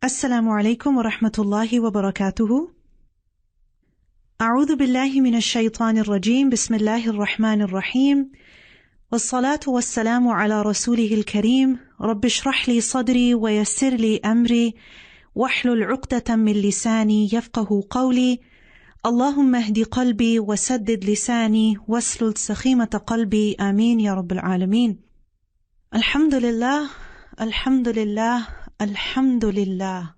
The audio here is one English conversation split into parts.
Assalamu alaikum wa rahmatullahi wa barakatuhu. A'udhu billahi minash shaitanir rajim. Bismillahir rahmanir rahim. Wassalatu wassalamu ala rasulihil kareem. Rabbi shrah li sadri wa yassir li amri. Wahlul 'uqdatan min lisani yafqahu qawli. Allahumma ihdi qalbi wa saddid lisani waslul sakhimata qalbi. Ameen ya rabbil alameen. Alhamdulillah, alhamdulillah, alhamdulillah.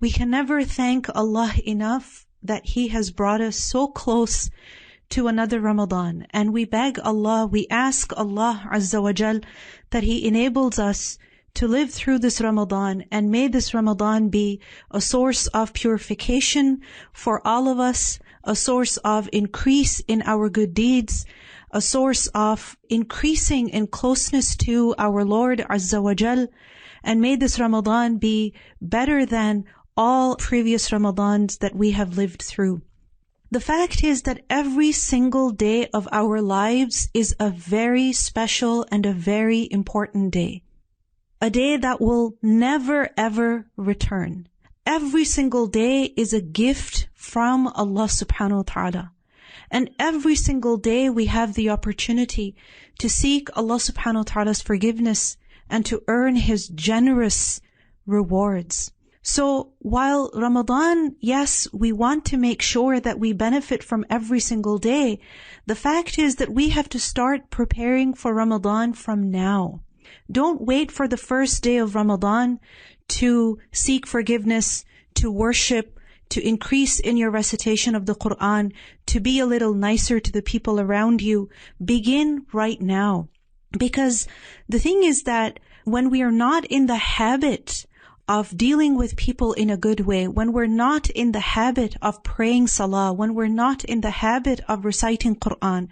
We can never thank Allah enough that He has brought us so close to another Ramadan. And we beg Allah, we ask Allah Azza wa Jal that He enables us to live through this Ramadan, and may this Ramadan be a source of purification for all of us, a source of increase in our good deeds, a source of increasing in closeness to our Lord Azza wa Jal. And may this Ramadan be better than all previous Ramadans that we have lived through. The fact is that every single day of our lives is a very special and a very important day. A day that will never ever return. Every single day is a gift from Allah subhanahu wa ta'ala. And every single day we have the opportunity to seek Allah subhanahu wa ta'ala's forgiveness and to earn His generous rewards. So while Ramadan, yes, we want to make sure that we benefit from every single day, the fact is that we have to start preparing for Ramadan from now. Don't wait for the first day of Ramadan to seek forgiveness, to worship, to increase in your recitation of the Quran, to be a little nicer to the people around you. Begin right now. Because the thing is that when we are not in the habit of dealing with people in a good way, when we're not in the habit of praying salah, when we're not in the habit of reciting Quran,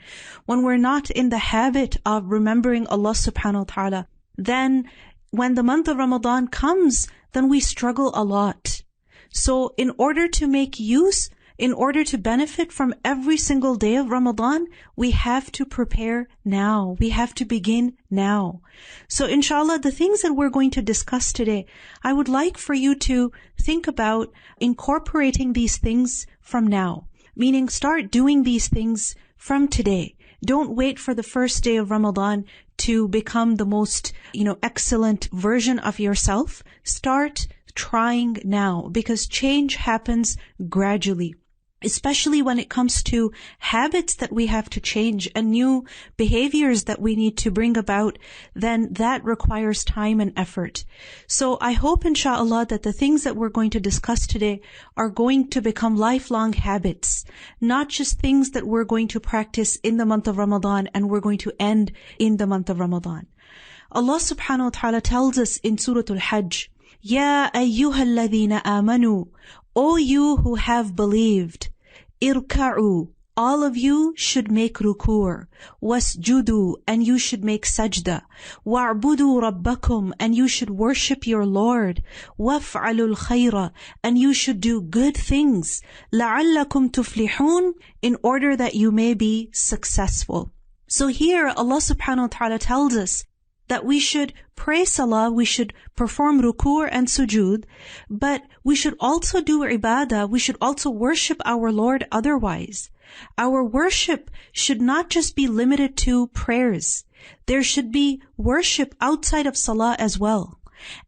when we're not in the habit of remembering Allah subhanahu wa ta'ala, then when the month of Ramadan comes, then we struggle a lot. So in order to make use, in order to benefit from every single day of Ramadan, we have to prepare now. We have to begin now. So inshallah, the things that we're going to discuss today, I would like for you to think about incorporating these things from now. Meaning start doing these things from today. Don't wait for the first day of Ramadan to become the most, excellent version of yourself. Start trying now, because change happens gradually. Especially when it comes to habits that we have to change and new behaviors that we need to bring about, then that requires time and effort. So I hope inshallah that the things that we're going to discuss today are going to become lifelong habits, not just things that we're going to practice in the month of Ramadan and we're going to end in the month of Ramadan. Allah subhanahu wa ta'ala tells us in Surah Al-Hajj, Ya ayyuhalladhina amanu, O you who have believed, irka'u, all of you should make ruku', wasjudu, and you should make sajda, wa'budu rabbakum, and you should worship your Lord, waf'alul khayra, and you should do good things, la'allakum tuflihun, in order that you may be successful. So here Allah subhanahu wa ta'ala tells us that we should pray salah, we should perform ruku' and sujud, but we should also do ibadah, we should also worship our Lord otherwise. Our worship should not just be limited to prayers. There should be worship outside of salah as well.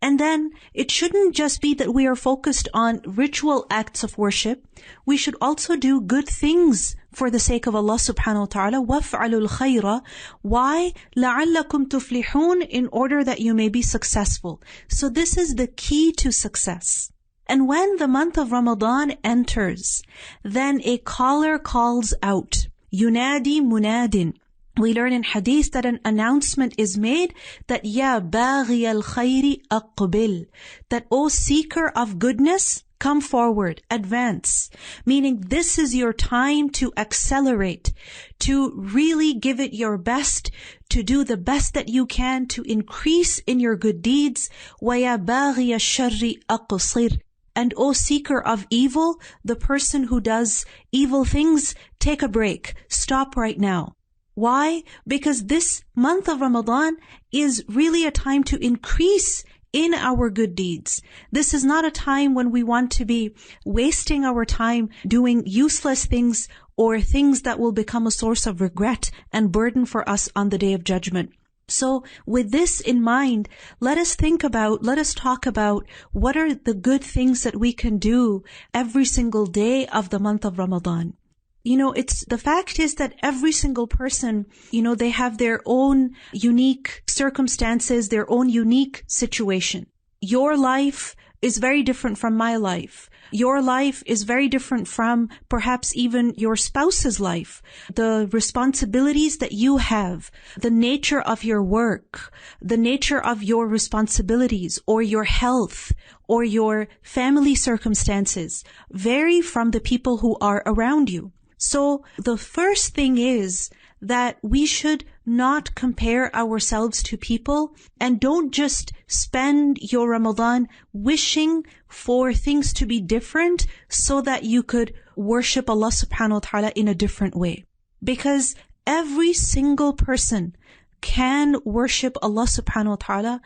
And then it shouldn't just be that we are focused on ritual acts of worship. We should also do good things for the sake of Allah subhanahu wa ta'ala. وَافْعَلُوا الْخَيْرَ. Why? لَعَلَّكُمْ تُفْلِحُونَ, in order that you may be successful. So this is the key to success. And when the month of Ramadan enters, then a caller calls out. يُنَادِي مُنَادٍ. We learn in Hadith that an announcement is made that Ya baghi al-khayri aqbil, that O seeker of goodness, come forward, advance. Meaning this is your time to accelerate, to really give it your best, to do the best that you can to increase in your good deeds. وَيَا بَاغِيَ الشَّرِّ أَقْصِرْ. And O seeker of evil, the person who does evil things, take a break. Stop right now. Why? Because this month of Ramadan is really a time to increase in our good deeds. This is not a time when we want to be wasting our time doing useless things or things that will become a source of regret and burden for us on the Day of Judgment. So with this in mind, let us talk about what are the good things that we can do every single day of the month of Ramadan. The fact is that every single person, they have their own unique circumstances, their own unique situation. Your life is very different from my life. Your life is very different from perhaps even your spouse's life. The responsibilities that you have, the nature of your work, the nature of your responsibilities or your health or your family circumstances vary from the people who are around you. So the first thing is that we should not compare ourselves to people, and don't just spend your Ramadan wishing for things to be different so that you could worship Allah subhanahu wa ta'ala in a different way. Because every single person can worship Allah subhanahu wa ta'ala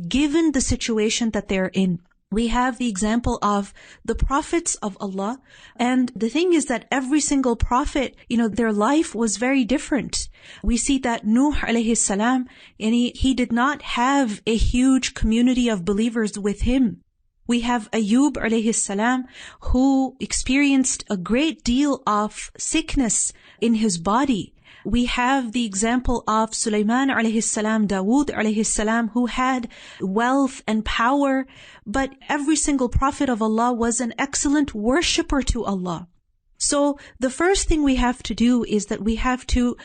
given the situation that they're in. We have the example of the prophets of Allah, and the thing is that every single prophet, their life was very different. We see that Nuh alayhi salam, and he did not have a huge community of believers with him. We have Ayub alayhi salam, who experienced a great deal of sickness in his body. We have the example of Sulaiman alayhi salam, Dawood alayhi salam, who had wealth and power, but every single prophet of Allah was an excellent worshipper to Allah. So the first thing we have to do is that we have to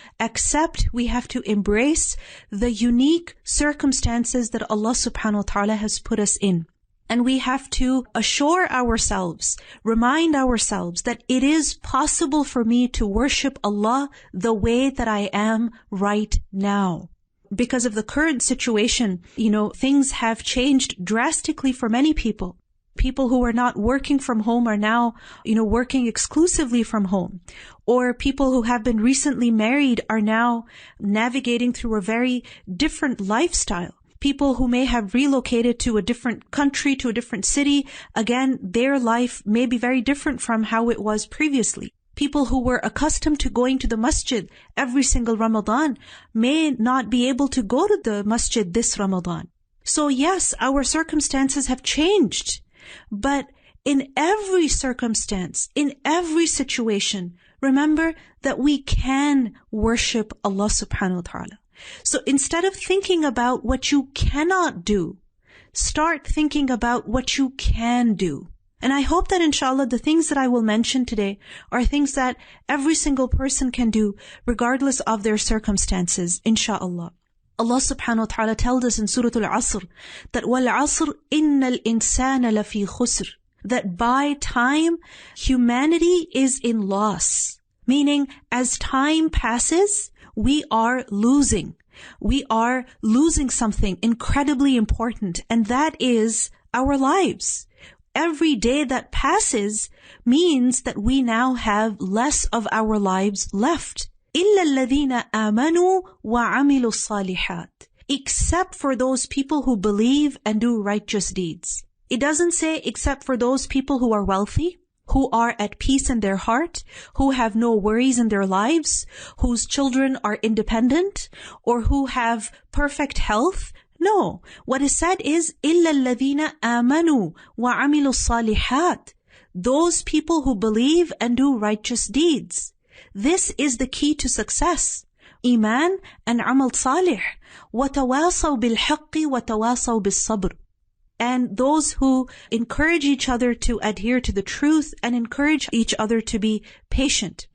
embrace the unique circumstances that Allah subhanahu wa ta'ala has put us in. And we have to assure ourselves, remind ourselves that it is possible for me to worship Allah the way that I am right now. Because of the current situation, things have changed drastically for many people. People who are not working from home are now, working exclusively from home. Or people who have been recently married are now navigating through a very different lifestyle. People who may have relocated to a different country, to a different city, again, their life may be very different from how it was previously. People who were accustomed to going to the masjid every single Ramadan may not be able to go to the masjid this Ramadan. So yes, our circumstances have changed. But in every circumstance, in every situation, remember that we can worship Allah subhanahu wa ta'ala. So instead of thinking about what you cannot do, start thinking about what you can do. And I hope that inshallah the things that I will mention today are things that every single person can do regardless of their circumstances, inshallah. Allah subhanahu wa ta'ala tells us in Surah Al-Asr that وَالْعَصْرِ إِنَّ الْإِنسَانَ لَفِي خُسْرٍ, that by time humanity is in loss. Meaning, as time passes, we are losing. We are losing something incredibly important, and that is our lives. Every day that passes means that we now have less of our lives left. إِلَّا الَّذِينَ آمَنُوا وَعَمِلُوا الصَّالِحَاتِ, except for those people who believe and do righteous deeds. It doesn't say except for those people who are wealthy, who are at peace in their heart, who have no worries in their lives, whose children are independent, or who have perfect health. No, what is said is إِلَّا الَّذِينَ آمَنُوا وَعَمِلُوا الصَّالِحَاتِ, those people who believe and do righteous deeds. This is the key to success. Iman and amal salih. وَتَوَاصَوْا بِالْحَقِّ وَتَوَاصَوْا بِالصَّبْرِ. And those who encourage each other to adhere to the truth and encourage each other to be patient.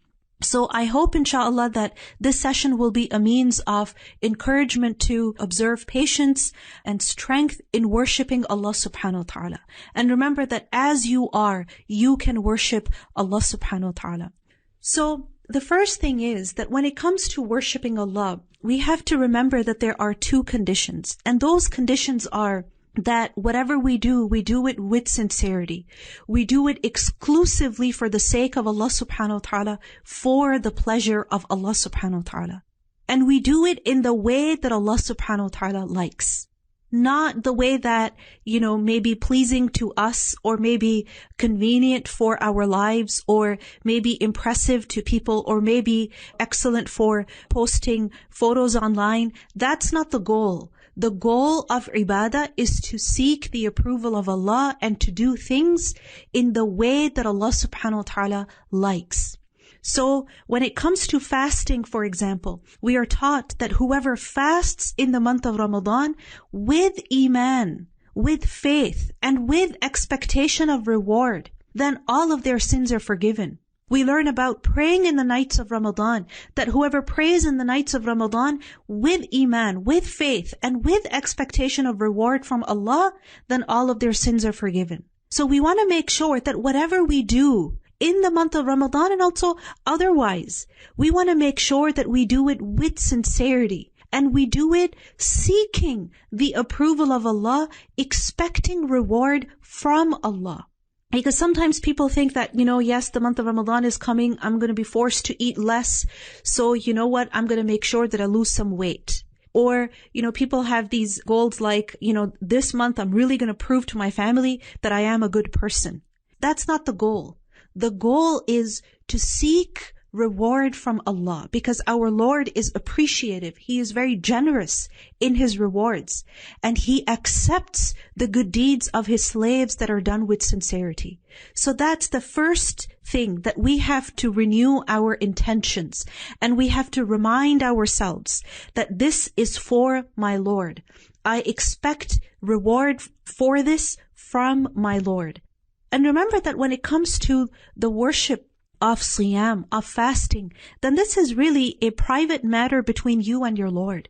So I hope inshallah that this session will be a means of encouragement to observe patience and strength in worshipping Allah subhanahu wa ta'ala. And remember that as you are, you can worship Allah subhanahu wa ta'ala. So the first thing is that when it comes to worshipping Allah, we have to remember that there are two conditions. And those conditions are that whatever we do it with sincerity. We do it exclusively for the sake of Allah subhanahu wa ta'ala, for the pleasure of Allah subhanahu wa ta'ala. And we do it in the way that Allah subhanahu wa ta'ala likes. not the way that, may be pleasing to us or may be convenient for our lives or may be impressive to people or may be excellent for posting photos online. That's not the goal. The goal of ibadah is to seek the approval of Allah and to do things in the way that Allah subhanahu wa ta'ala likes. So when it comes to fasting, for example, we are taught that whoever fasts in the month of Ramadan with iman, with faith, and with expectation of reward, then all of their sins are forgiven. We learn about praying in the nights of Ramadan, that whoever prays in the nights of Ramadan with iman, with faith, and with expectation of reward from Allah, then all of their sins are forgiven. So we want to make sure that whatever we do in the month of Ramadan and also otherwise, we want to make sure that we do it with sincerity and we do it seeking the approval of Allah, expecting reward from Allah. Because sometimes people think that, yes, the month of Ramadan is coming, I'm going to be forced to eat less, so you know what, I'm going to make sure that I lose some weight. Or, people have these goals like, this month I'm really going to prove to my family that I am a good person. That's not the goal. The goal is to seek reward from Allah because our Lord is appreciative. He is very generous in His rewards and He accepts the good deeds of His slaves that are done with sincerity. So that's the first thing, that we have to renew our intentions and we have to remind ourselves that this is for my Lord. I expect reward for this from my Lord. And remember that when it comes to the worship of siyam, of fasting, then this is really a private matter between you and your Lord.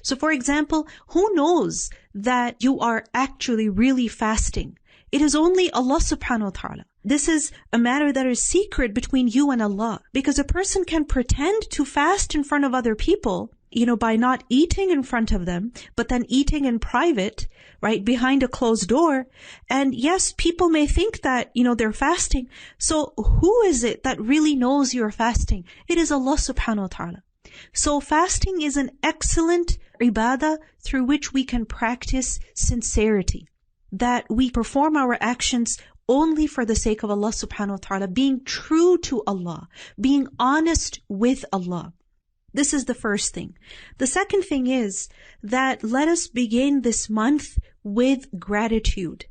So for example, who knows that you are actually really fasting? It is only Allah subhanahu wa ta'ala. This is a matter that is secret between you and Allah. Because a person can pretend to fast in front of other people, by not eating in front of them, but then eating in private, right, behind a closed door. And yes, people may think that, they're fasting. So who is it that really knows you're fasting? It is Allah subhanahu wa ta'ala. So fasting is an excellent ibadah through which we can practice sincerity, that we perform our actions only for the sake of Allah subhanahu wa ta'ala, being true to Allah, being honest with Allah. This is the first thing. The second thing is that let us begin this month with gratitude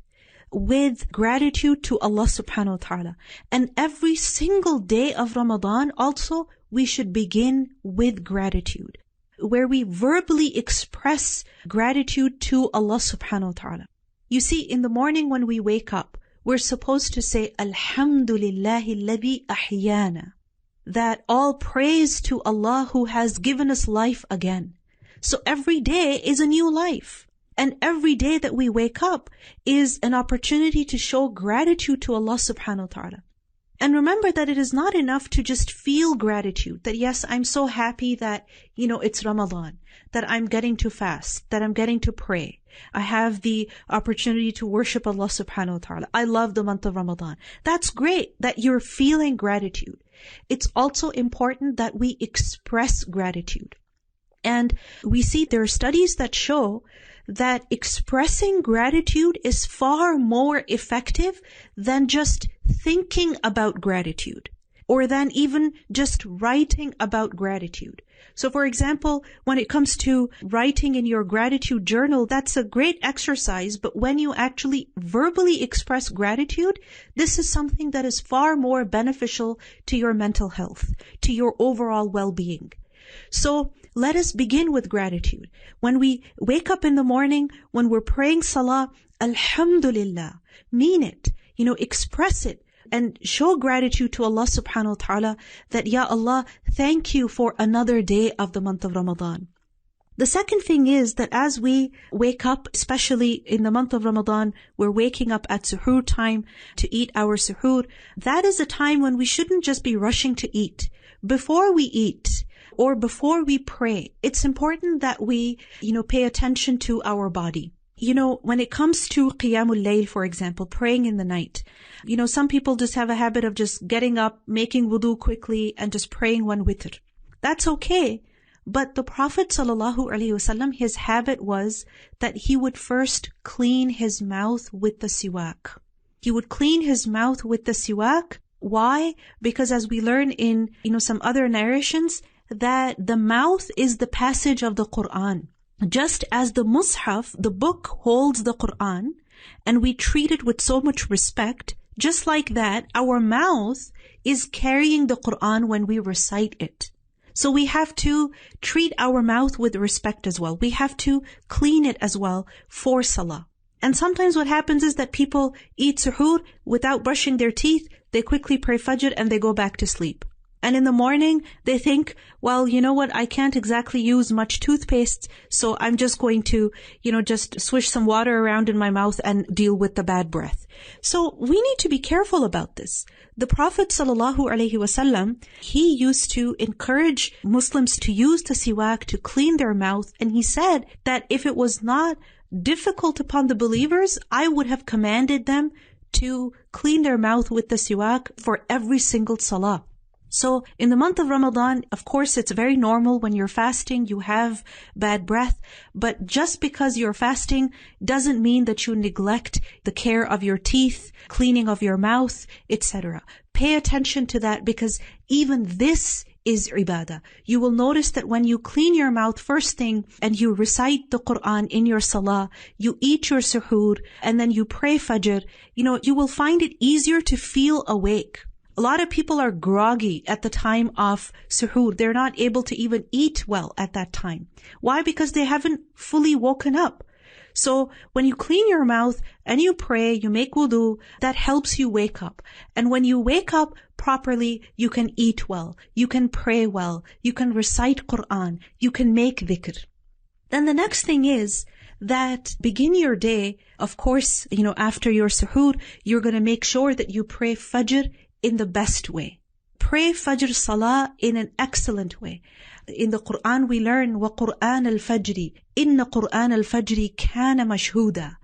to Allah subhanahu wa ta'ala. And every single day of Ramadan also, we should begin with gratitude, where we verbally express gratitude to Allah subhanahu wa ta'ala. You see, in the morning when we wake up, we're supposed to say, Alhamdulillahi alladhi ahyana. That all praise to Allah who has given us life again. So every day is a new life. And every day that we wake up is an opportunity to show gratitude to Allah subhanahu wa ta'ala. And remember that it is not enough to just feel gratitude, that yes, I'm so happy that, it's Ramadan, that I'm getting to fast, that I'm getting to pray. I have the opportunity to worship Allah subhanahu wa ta'ala. I love the month of Ramadan. That's great that you're feeling gratitude. It's also important that we express gratitude. And we see there are studies that show that expressing gratitude is far more effective than just thinking about gratitude, or than even just writing about gratitude. So for example, when it comes to writing in your gratitude journal, that's a great exercise, but when you actually verbally express gratitude, this is something that is far more beneficial to your mental health, to your overall well-being. So let us begin with gratitude. When we wake up in the morning, when we're praying salah, Alhamdulillah, mean it, express it. And show gratitude to Allah subhanahu wa ta'ala that, Ya Allah, thank you for another day of the month of Ramadan. The second thing is that as we wake up, especially in the month of Ramadan, we're waking up at suhoor time to eat our suhoor. That is a time when we shouldn't just be rushing to eat. Before we eat or before we pray, it's important that we, pay attention to our body. When it comes to Qiyamul Layl, for example, praying in the night, some people just have a habit of just getting up, making wudu quickly, and just praying one witr. That's okay. But the Prophet ﷺ, his habit was that he would first clean his mouth with the siwak. He would clean his mouth with the siwak. Why? Because as we learn in, some other narrations, that the mouth is the passage of the Quran. Just as the Mus'haf, the book, holds the Quran, and we treat it with so much respect, just like that, our mouth is carrying the Quran when we recite it. So we have to treat our mouth with respect as well. We have to clean it as well for salah. And sometimes what happens is that people eat suhoor without brushing their teeth, they quickly pray fajr and they go back to sleep. And in the morning, they think, well, you know what, I can't exactly use much toothpaste, so I'm just going to, just swish some water around in my mouth and deal with the bad breath. So we need to be careful about this. The Prophet ﷺ, he used to encourage Muslims to use the siwak to clean their mouth, and he said that if it was not difficult upon the believers, I would have commanded them to clean their mouth with the siwak for every single salah. So in the month of Ramadan, of course, it's very normal when you're fasting, you have bad breath, but just because you're fasting doesn't mean that you neglect the care of your teeth, cleaning of your mouth, etc. Pay attention to that, because even this is ibadah. You will notice that when you clean your mouth first thing and you recite the Quran in your salah, you eat your suhoor, and then you pray fajr, you will find it easier to feel awake. A lot of people are groggy at the time of suhoor. They're not able to even eat well at that time. Why? Because they haven't fully woken up. So when you clean your mouth and you pray, you make wudu, that helps you wake up. And when you wake up properly, you can eat well, you can pray well, you can recite Quran, you can make dhikr. Then the next thing is that begin your day, of course, after your suhoor, you're going to make sure that you pray fajr in the best way. Pray fajr salah in an excellent way. In the Quran we learn, وَقُرْآنَ الْفَجْرِ إِنَّ قُرْآنَ الْفَجْرِ كَانَ مَشْهُودًا,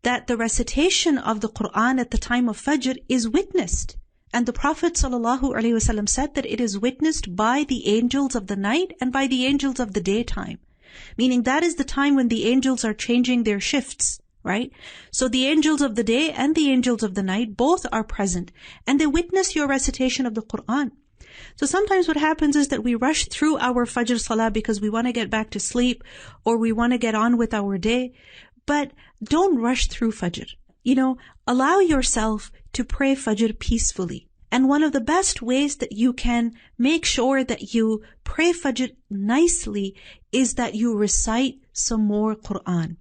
that the recitation of the Quran at the time of fajr is witnessed. And the Prophet ﷺ said that it is witnessed by the angels of the night and by the angels of the daytime. Meaning that is the time when the angels are changing their shifts. Right? So the angels of the day and the angels of the night both are present, and they witness your recitation of the Quran. So sometimes what happens is that we rush through our fajr salah because we want to get back to sleep or we want to get on with our day. But don't rush through fajr. Allow yourself to pray fajr peacefully. And one of the best ways that you can make sure that you pray fajr nicely is that you recite some more Quran.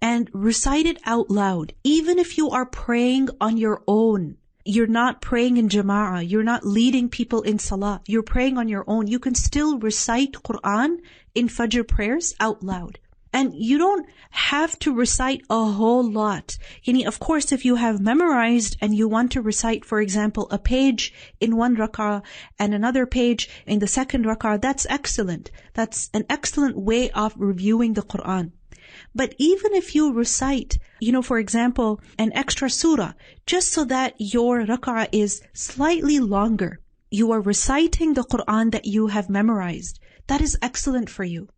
And recite it out loud. Even if you are praying on your own, you're not praying in jama'ah, you're not leading people in salah, you're praying on your own, you can still recite Quran in fajr prayers out loud. And you don't have to recite a whole lot. Of course, if you have memorized and you want to recite, for example, a page in one rak'ah and another page in the second rak'ah, that's excellent. That's an excellent way of reviewing the Quran. But even if you recite, for example, an extra surah, just so that your rak'ah is slightly longer, you are reciting the Quran that you have memorized. That is excellent for you.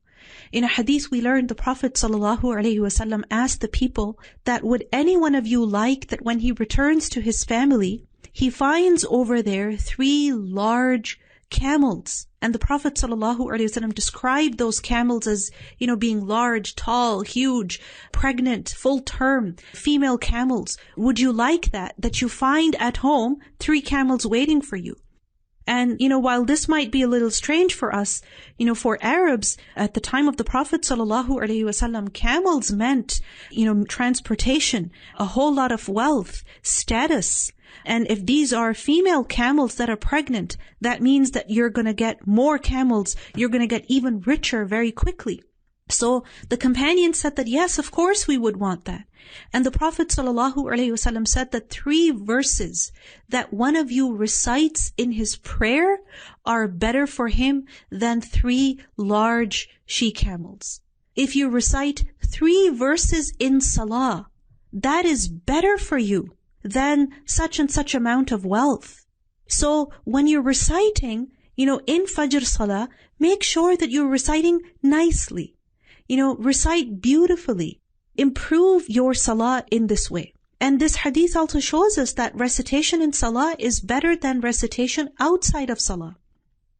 In a hadith we learned the Prophet ﷺ asked the people that would any one of you like that when he returns to his family, he finds over there 3 large camels. And the Prophet ﷺ described those camels as, being large, tall, huge, pregnant, full-term, female camels. Would you like that you find at home 3 camels waiting for you? And, while this might be a little strange for us, for Arabs at the time of the Prophet ﷺ, camels meant, transportation, a whole lot of wealth, status. And if these are female camels that are pregnant, that means that you're going to get more camels, you're going to get even richer very quickly. So the companion said that, yes, of course we would want that. And the Prophet ﷺ said that 3 verses that one of you recites in his prayer are better for him than 3 large she-camels. If you recite 3 verses in salah, that is better for you than such and such amount of wealth. So when you're reciting, in Fajr Salah, make sure that you're reciting nicely. Recite beautifully. Improve your Salah in this way. And this hadith also shows us that recitation in Salah is better than recitation outside of Salah.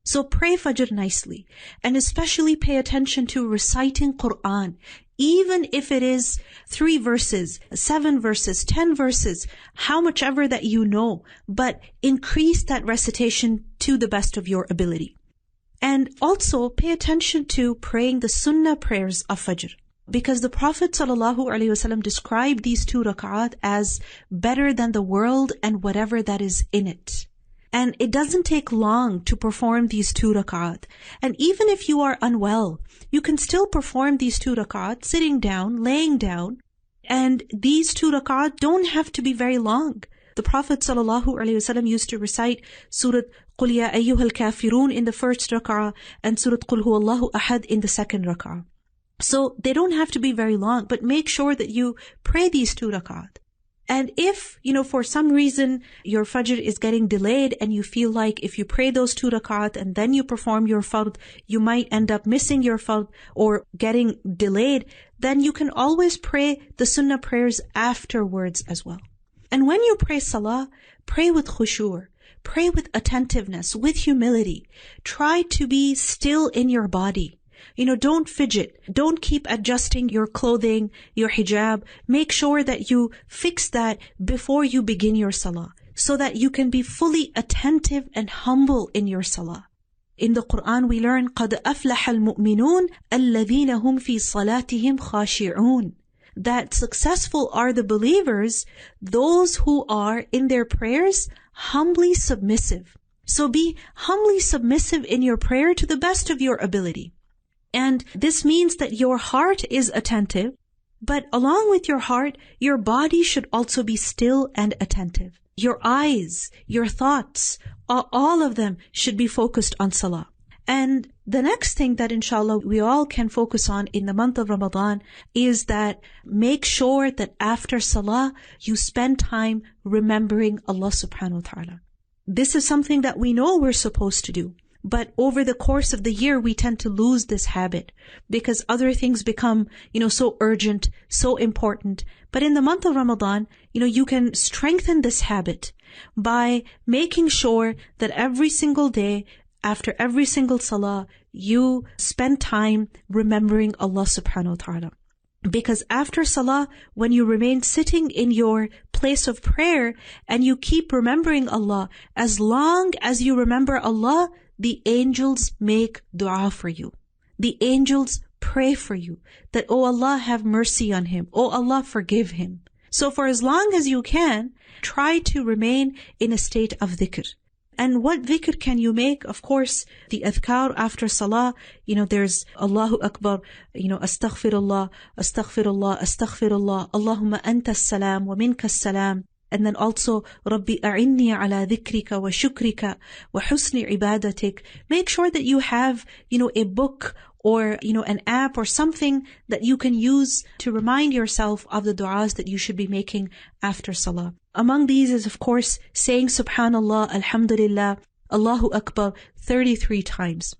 So pray Fajr nicely, and especially pay attention to reciting Quran, even if it is 3 verses, 7 verses, 10 verses, how much ever that you know, but increase that recitation to the best of your ability. And also pay attention to praying the Sunnah prayers of Fajr, because the Prophet ﷺ described these 2 rak'at as better than the world and whatever that is in it. And it doesn't take long to perform these 2 rak'at. And even if you are unwell, you can still perform these 2 rak'at sitting down, laying down. And these 2 rak'at don't have to be very long. The Prophet ﷺ used to recite Surah Qul Ya Ayyuhal Kafirun in the first rak'ah and Surah Qul Huwallahu Ahad in the second rak'ah. So they don't have to be very long, but make sure that you pray these 2 rak'at. And if, for some reason your Fajr is getting delayed and you feel like if you pray those 2 rak'at and then you perform your Fard, you might end up missing your Fard or getting delayed, then you can always pray the Sunnah prayers afterwards as well. And when you pray Salah, pray with khushu', pray with attentiveness, with humility. Try to be still in your body. Don't fidget. Don't keep adjusting your clothing, your hijab. Make sure that you fix that before you begin your Salah, so that you can be fully attentive and humble in your Salah. In the Quran we learn, قَدْ أَفْلَحَ الْمُؤْمِنُونَ الَّذِينَ هُمْ فِي صَلَاتِهِمْ خَاشِعُونَ. That successful are the believers, those who are in their prayers humbly submissive. So be humbly submissive in your prayer to the best of your ability. And this means that your heart is attentive, but along with your heart, your body should also be still and attentive. Your eyes, your thoughts, all of them should be focused on Salah. And the next thing that inshallah we all can focus on in the month of Ramadan is that make sure that after Salah, you spend time remembering Allah subhanahu wa ta'ala. This is something that we know we're supposed to do. But over the course of the year, we tend to lose this habit because other things become, so urgent, so important. But in the month of Ramadan, you can strengthen this habit by making sure that every single day, after every single salah, you spend time remembering Allah subhanahu wa ta'ala. Because after salah, when you remain sitting in your place of prayer and you keep remembering Allah, as long as you remember Allah, the angels make dua for you. The angels pray for you that, oh Allah, have mercy on him. Oh Allah, forgive him. So for as long as you can, try to remain in a state of dhikr. And what dhikr can you make? Of course, the adhkar after salah, there's Allahu Akbar, astaghfirullah, astaghfirullah, astaghfirullah, Allahumma anta as-salam wa minka as-salam. And then also, Rabbi a'inni ala dhikrika wa shukrika wa husni ibadatik. Make sure that you have, a book or, an app or something that you can use to remind yourself of the du'as that you should be making after salah. Among these is, of course, saying Subhanallah, Alhamdulillah, Allahu Akbar 33 times.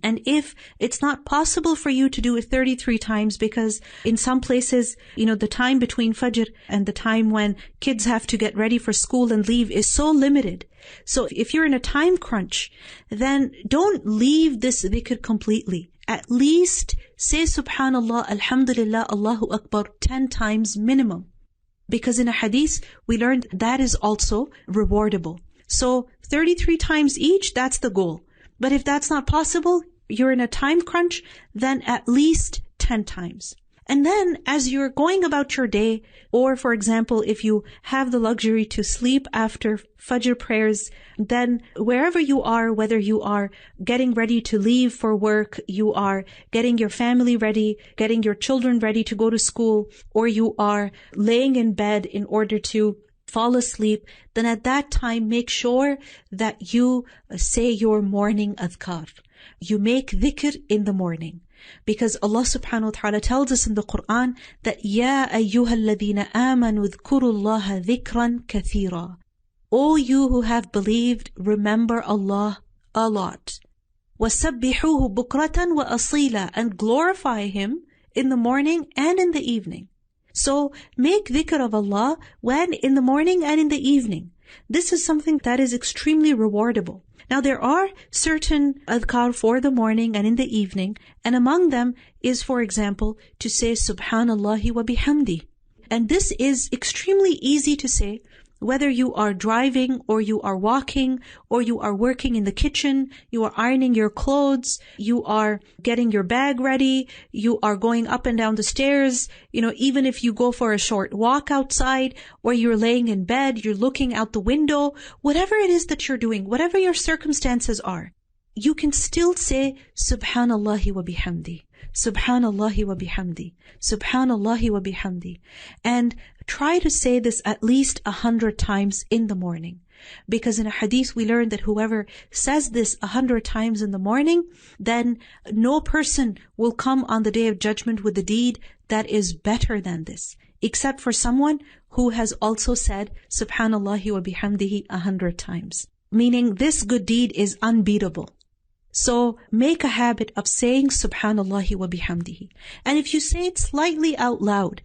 And if it's not possible for you to do it 33 times because in some places, the time between Fajr and the time when kids have to get ready for school and leave is so limited. So if you're in a time crunch, then don't leave this dhikr completely. At least say Subhanallah, Alhamdulillah, Allahu Akbar 10 times minimum. Because in a hadith, we learned that is also rewardable. So 33 times each, that's the goal. But if that's not possible, you're in a time crunch, then at least 10 times. And then as you're going about your day, or for example, if you have the luxury to sleep after Fajr prayers, then wherever you are, whether you are getting ready to leave for work, you are getting your family ready, getting your children ready to go to school, or you are laying in bed in order to fall asleep, then at that time make sure that you say your morning adhkar. You make dhikr in the morning. Because Allah subhanahu wa ta'ala tells us in the Quran that Ya ayyuhalladhina amanu dhkurullaha dhikran kathira. O you who have believed, remember Allah a lot. وَسَبِّحُوهُ بُكْرَةً وَأَصِيلًا, and glorify Him in the morning and in the evening. So make dhikr of Allah when in the morning and in the evening. This is something that is extremely rewardable. Now there are certain adhkar for the morning and in the evening, and among them is, for example, to say Subhanallahi wa bihamdi. And this is extremely easy to say, whether you are driving or you are walking or you are working in the kitchen, you are ironing your clothes, you are getting your bag ready, you are going up and down the stairs, even if you go for a short walk outside, or you're laying in bed, you're looking out the window, whatever it is that you're doing, whatever your circumstances are, you can still say Subhanallahi wa bihamdi. Subhanallahi wa bihamdi. Subhanallahi wa bihamdi. And try to say this at least 100 times in the morning. Because in a hadith we learn that whoever says this 100 times in the morning, then no person will come on the day of judgment with a deed that is better than this, except for someone who has also said Subhanallahi wa bihamdihi 100 times. Meaning this good deed is unbeatable. So make a habit of saying Subhanallahi wa bihamdihi. And if you say it slightly out loud,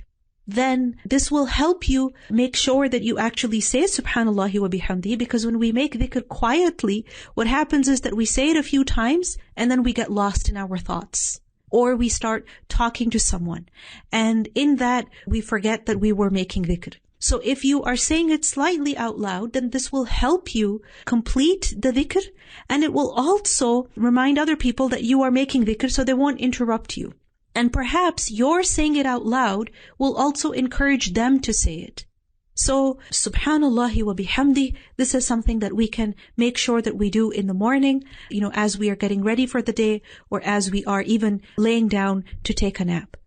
then this will help you make sure that you actually say Subhanallahi wa bihamdihi, because when we make dhikr quietly, what happens is that we say it a few times and then we get lost in our thoughts. Or we start talking to someone. And in that, we forget that we were making dhikr. So if you are saying it slightly out loud, then this will help you complete the dhikr, and it will also remind other people that you are making dhikr so they won't interrupt you. And perhaps your saying it out loud will also encourage them to say it. So, Subhanallahi wa bihamdi, this is something that we can make sure that we do in the morning, as we are getting ready for the day, or as we are even laying down to take a nap.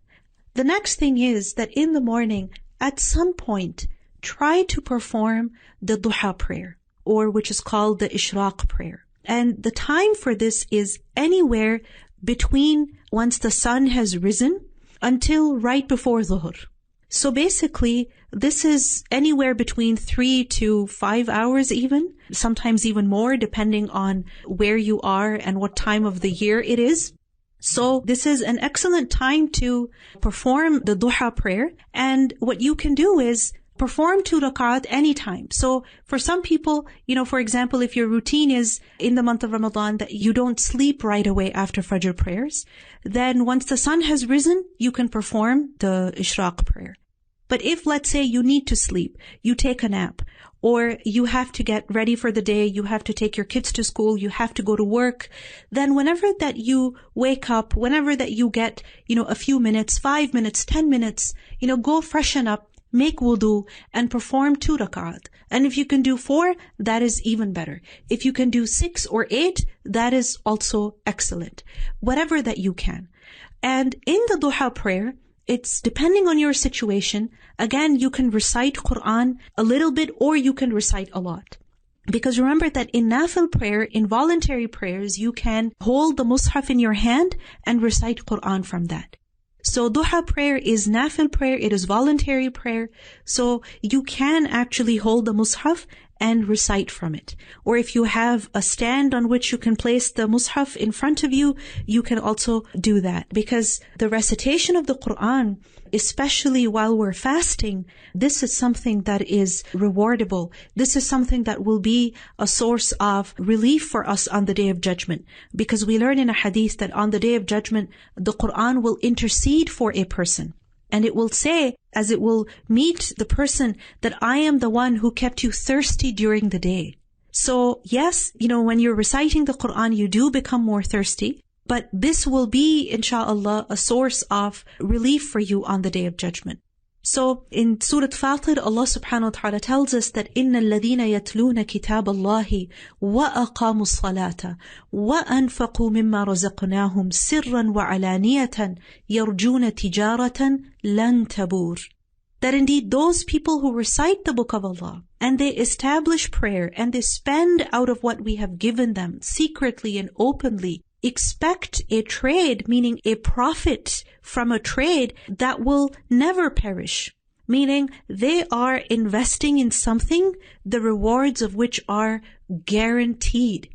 The next thing is that in the morning, at some point, try to perform the duha prayer, or which is called the ishraq prayer. And the time for this is anywhere between once the sun has risen until right before dhuhr. So basically, this is anywhere between 3 to 5 hours even, sometimes even more, depending on where you are and what time of the year it is. So this is an excellent time to perform the duha prayer. And what you can do is perform 2 rak'at anytime. So for some people, for example, if your routine is in the month of Ramadan that you don't sleep right away after Fajr prayers, then once the sun has risen, you can perform the Ishraq prayer. But if, let's say, you need to sleep, you take a nap, or you have to get ready for the day, you have to take your kids to school, you have to go to work, then whenever that you wake up, whenever that you get, a few minutes, 5 minutes, 10 minutes, go freshen up, make wudu, and perform 2 rak'at. And if you can do 4, that is even better. If you can do 6 or 8, that is also excellent. Whatever that you can. And in the duha prayer, it's depending on your situation. Again, you can recite Quran a little bit, or you can recite a lot. Because remember that in nafil prayer, in voluntary prayers, you can hold the mushaf in your hand and recite Quran from that. So duha prayer is nafil prayer, it is voluntary prayer. So you can actually hold the mushaf and recite from it. Or if you have a stand on which you can place the mushaf in front of you, you can also do that. Because the recitation of the Quran, especially while we're fasting, this is something that is rewardable. This is something that will be a source of relief for us on the Day of Judgment. Because we learn in a hadith that on the Day of Judgment, the Quran will intercede for a person. And it will say, as it will meet the person, that I am the one who kept you thirsty during the day. So yes, when you're reciting the Quran, you do become more thirsty. But this will be, inshallah, a source of relief for you on the Day of Judgment. So in Surah Fatir, Allah subhanahu wa ta'ala tells us that إِنَّ الَّذِينَ يَتْلُونَ كِتَابَ اللَّهِ وَأَقَامُوا الصَّلَاةَ وَأَنفَقُوا مِمَّا رَزَقْنَاهُمْ سِرًّا وَعَلَانِيَةً يَرْجُونَ تِجَارَةً لَن تَبُورَ. That indeed those people who recite the book of Allah and they establish prayer and they spend out of what we have given them secretly and openly, expect a trade, meaning a profit from a trade that will never perish. Meaning they are investing in something, the rewards of which are guaranteed.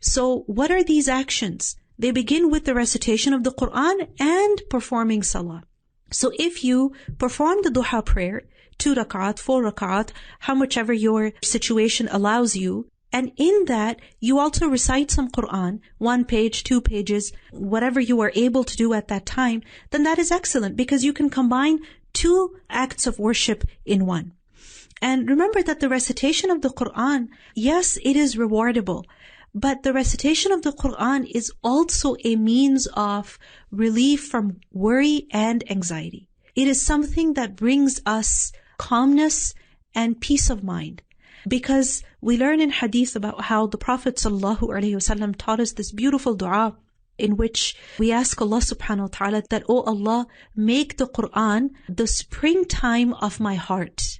So what are these actions? They begin with the recitation of the Quran and performing salah. So if you perform the duha prayer, 2 rak'at, 4 rak'at, how muchever your situation allows you, and in that you also recite some Quran, 1 page, 2 pages, whatever you are able to do at that time, then that is excellent because you can combine 2 acts of worship in one. And remember that the recitation of the Quran, yes, it is rewardable, but the recitation of the Quran is also a means of relief from worry and anxiety. It is something that brings us calmness and peace of mind. Because we learn in Hadith about how the Prophet ﷺ taught us this beautiful dua in which we ask Allah subhanahu wa ta'ala that, "Oh Allah, make the Quran the springtime of my heart."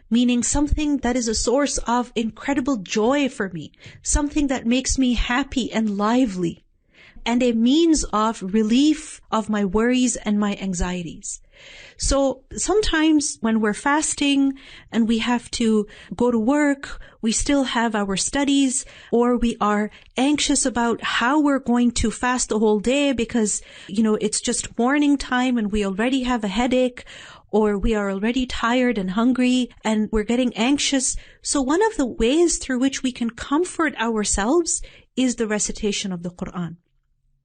Meaning something that is a source of incredible joy for me, something that makes me happy and lively, and a means of relief of my worries and my anxieties. So sometimes when we're fasting and we have to go to work, we still have our studies, or we are anxious about how we're going to fast the whole day because, it's just morning time and we already have a headache, or we are already tired and hungry and we're getting anxious. So one of the ways through which we can comfort ourselves is the recitation of the Quran.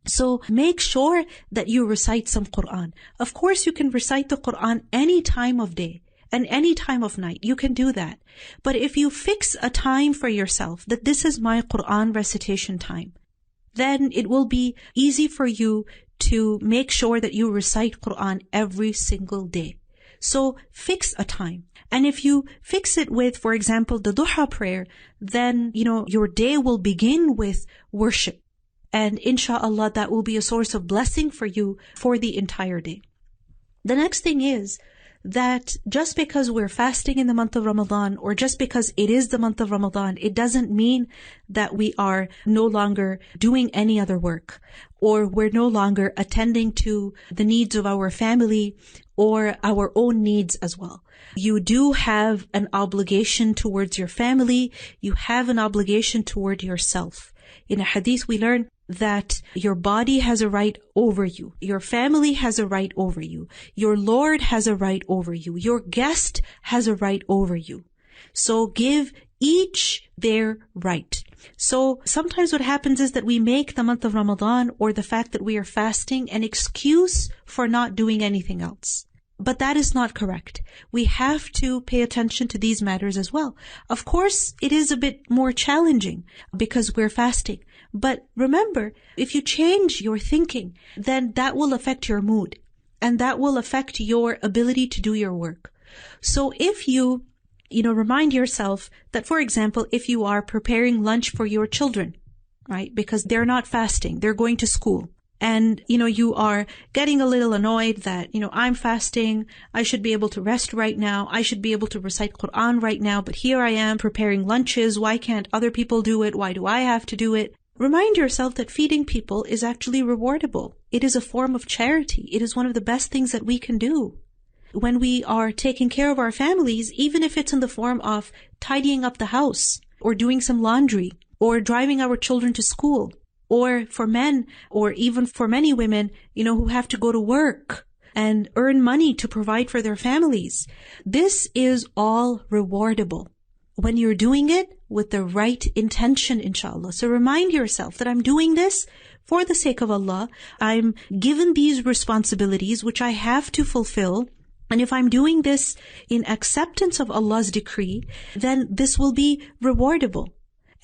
So make sure that you recite some Quran. Of course, you can recite the Quran any time of day and any time of night. You can do that. But if you fix a time for yourself that this is my Quran recitation time, then it will be easy for you to make sure that you recite Quran every single day. So fix a time. And if you fix it with, for example, the duha prayer, then, your day will begin with worship. And inshallah, that will be a source of blessing for you for the entire day. The next thing is that just because we're fasting in the month of Ramadan, or just because it is the month of Ramadan, it doesn't mean that we are no longer doing any other work, or we're no longer attending to the needs of our family or our own needs as well. You do have an obligation towards your family. You have an obligation toward yourself. In a hadith, we learn that your body has a right over you. Your family has a right over you. Your Lord has a right over you. Your guest has a right over you. So give each their right. So sometimes what happens is that we make the month of Ramadan or the fact that we are fasting an excuse for not doing anything else. But that is not correct. We have to pay attention to these matters as well. Of course, it is a bit more challenging because we're fasting. But remember, if you change your thinking, then that will affect your mood and that will affect your ability to do your work. So if you, remind yourself that, for example, if you are preparing lunch for your children, right, because they're not fasting, they're going to school. And, you are getting a little annoyed that, I'm fasting. I should be able to rest right now. I should be able to recite Quran right now. But here I am preparing lunches. Why can't other people do it? Why do I have to do it? Remind yourself that feeding people is actually rewardable. It is a form of charity. It is one of the best things that we can do. When we are taking care of our families, even if it's in the form of tidying up the house or doing some laundry or driving our children to school, or for men, or even for many women, who have to go to work and earn money to provide for their families. This is all rewardable when you're doing it with the right intention, inshallah. So remind yourself that I'm doing this for the sake of Allah. I'm given these responsibilities which I have to fulfill. And if I'm doing this in acceptance of Allah's decree, then this will be rewardable.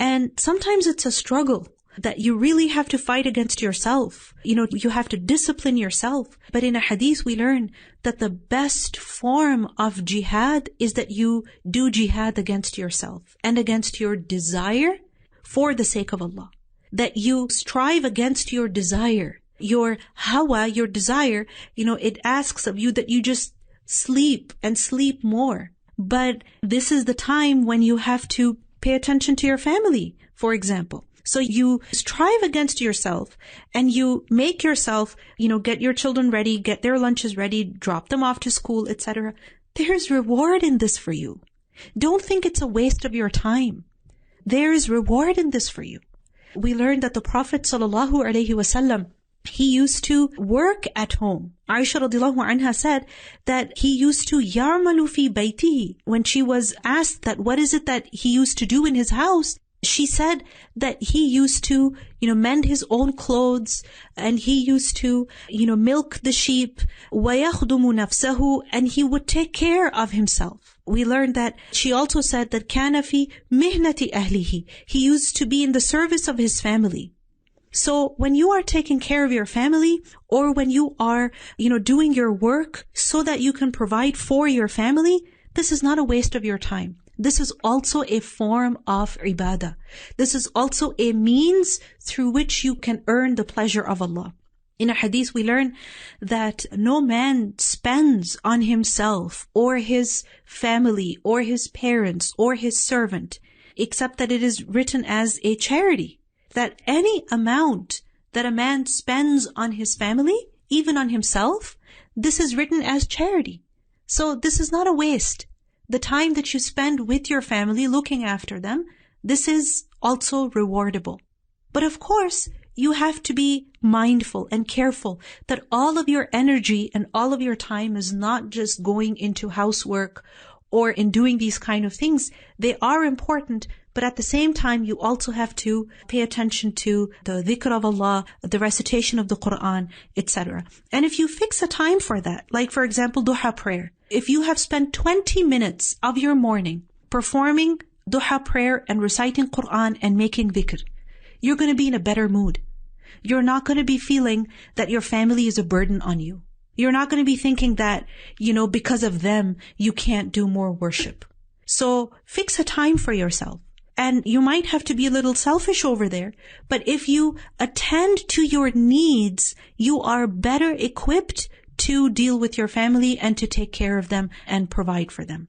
And sometimes it's a struggle that you really have to fight against yourself. You have to discipline yourself. But in a hadith, we learn that the best form of jihad is that you do jihad against yourself and against your desire for the sake of Allah. That you strive against your desire, your hawa, your desire. It asks of you that you just sleep and sleep more. But this is the time when you have to pay attention to your family, for example. So you strive against yourself and you make yourself, get your children ready, get their lunches ready, drop them off to school, etc. There's reward in this for you. Don't think it's a waste of your time. There is reward in this for you. We learned that the Prophet ﷺ, he used to work at home. Aisha radiallahu anha said that he used to yarmalu fi baytihi. When she was asked that what is it that he used to do in his house, she said that he used to, mend his own clothes, and he used to, milk the sheep, وَيَخْدُمُ نَفْسَهُ, and he would take care of himself. We learned that she also said that كَانَ فِي مِهْنَةِ أَهْلِهِ. He used to be in the service of his family. So when you are taking care of your family, or when you are, doing your work so that you can provide for your family, this is not a waste of your time. This is also a form of ibadah. This is also a means through which you can earn the pleasure of Allah. In a hadith, we learn that no man spends on himself or his family or his parents or his servant, except that it is written as a charity. That any amount that a man spends on his family, even on himself, this is written as charity. So this is not a waste. The time that you spend with your family looking after them, this is also rewardable. But of course, you have to be mindful and careful that all of your energy and all of your time is not just going into housework or in doing these kind of things. They are important, but at the same time, you also have to pay attention to the dhikr of Allah, the recitation of the Quran, etc. And if you fix a time for that, like for example, duha prayer, if you have spent 20 minutes of your morning performing duha prayer and reciting Quran and making dhikr, you're going to be in a better mood. You're not going to be feeling that your family is a burden on you. You're not going to be thinking that, because of them, you can't do more worship. So fix a time for yourself. And you might have to be a little selfish over there, but if you attend to your needs, you are better equipped to deal with your family and to take care of them and provide for them.